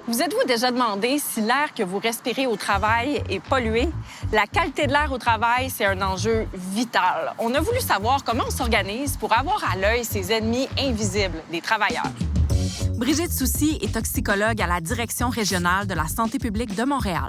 Vous êtes-vous déjà demandé si l'air que vous respirez au travail est pollué? La qualité de l'air au travail, c'est un enjeu vital. On a voulu savoir comment on s'organise pour avoir à l'œil ces ennemis invisibles des travailleurs. Brigitte Soucy est toxicologue à la Direction régionale de la santé publique de Montréal.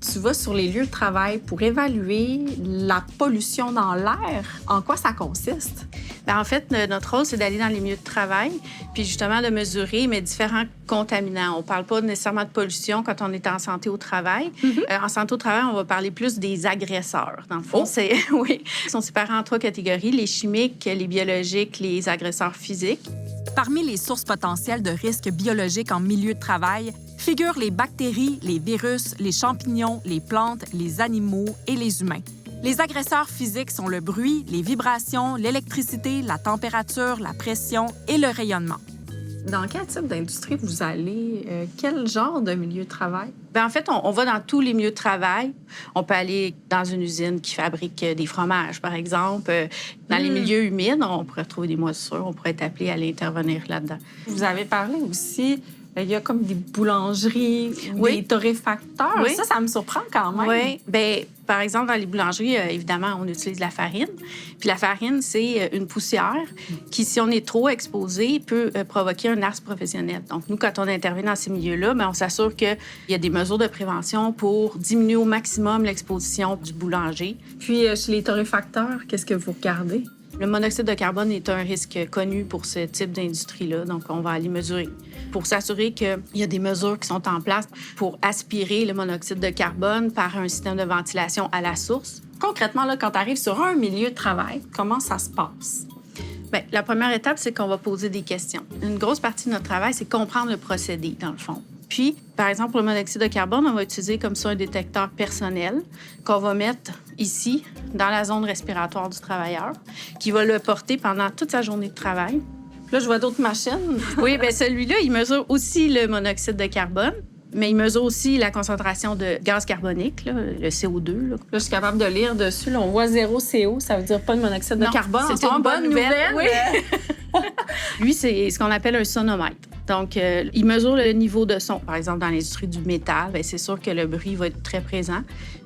Tu vas sur les lieux de travail pour évaluer la pollution dans l'air. En quoi ça consiste? Bien, en fait, notre rôle, c'est d'aller dans les milieux de travail, puis justement de mesurer mais différents contaminants. On ne parle pas nécessairement de pollution quand on est en santé au travail. En santé au travail, on va parler plus des agresseurs. Dans le fond, oui, ils sont séparés en 3 catégories, les chimiques, les biologiques, les agresseurs physiques. Parmi les sources potentielles de risques biologiques en milieu de travail figurent les bactéries, les virus, les champignons, les plantes, les animaux et les humains. Les agresseurs physiques sont le bruit, les vibrations, l'électricité, la température, la pression et le rayonnement. Dans quel type d'industrie vous allez? Quel genre de milieu de travail? Bien, en fait, on va dans tous les milieux de travail. On peut aller dans une usine qui fabrique des fromages, par exemple. Dans les milieux humides, on pourrait retrouver des moisissures. On pourrait être appelé à aller intervenir là-dedans. Vous avez parlé aussi, il y a comme des boulangeries, des torréfacteurs. Oui. Ça me surprend quand même. Oui. Bien, par exemple, dans les boulangeries, évidemment, on utilise la farine. Puis la farine, c'est une poussière qui, si on est trop exposé, peut provoquer un asthme professionnel. Donc, nous, quand on intervient dans ces milieux-là, bien, on s'assure qu'il y a des mesures de prévention pour diminuer au maximum l'exposition du boulanger. Puis, chez les torréfacteurs, qu'est-ce que vous regardez? Le monoxyde de carbone est un risque connu pour ce type d'industrie-là, donc on va aller mesurer. Pour s'assurer qu'il y a des mesures qui sont en place pour aspirer le monoxyde de carbone par un système de ventilation à la source. Concrètement, là, quand tu arrives sur un milieu de travail, comment ça se passe? Bien, la première étape, c'est qu'on va poser des questions. Une grosse partie de notre travail, c'est comprendre le procédé, dans le fond. Puis, par exemple, pour le monoxyde de carbone, on va utiliser comme ça un détecteur personnel qu'on va mettre ici, dans la zone respiratoire du travailleur, qui va le porter pendant toute sa journée de travail. Là, je vois d'autres machines. Oui, bien celui-là, il mesure aussi le monoxyde de carbone, mais il mesure aussi la concentration de gaz carbonique, là, le CO2. Là, je suis capable de lire dessus. Là, on voit 0 CO, ça veut dire pas de monoxyde de carbone. C'est une bonne nouvelle. Oui. Lui, c'est ce qu'on appelle un sonomètre. Donc, il mesure le niveau de son. Par exemple, dans l'industrie du métal, bien, c'est sûr que le bruit va être très présent.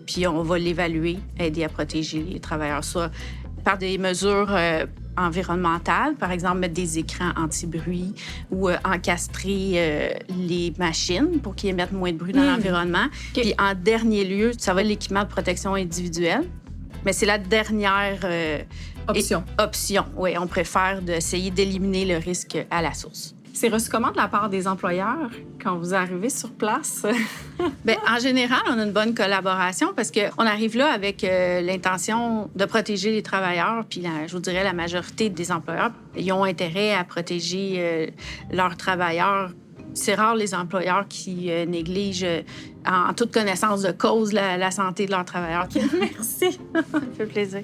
Puis, on va l'évaluer, aider à protéger les travailleurs, soit par des mesures environnementales, par exemple, mettre des écrans anti-bruit ou encastrer les machines pour qu'ils émettent moins de bruit dans l'environnement. Okay. Puis, en dernier lieu, ça va être l'équipement de protection individuelle. Mais c'est la dernière option. Oui, on préfère d'essayer d'éliminer le risque à la source. C'est reçu comment de la part des employeurs quand vous arrivez sur place? Bien, en général, on a une bonne collaboration parce qu'on arrive là avec l'intention de protéger les travailleurs. Puis, je vous dirais, la majorité des employeurs, ils ont intérêt à protéger leurs travailleurs. C'est rare les employeurs qui négligent en toute connaissance de cause la santé de leurs travailleurs. Merci. Ça fait plaisir.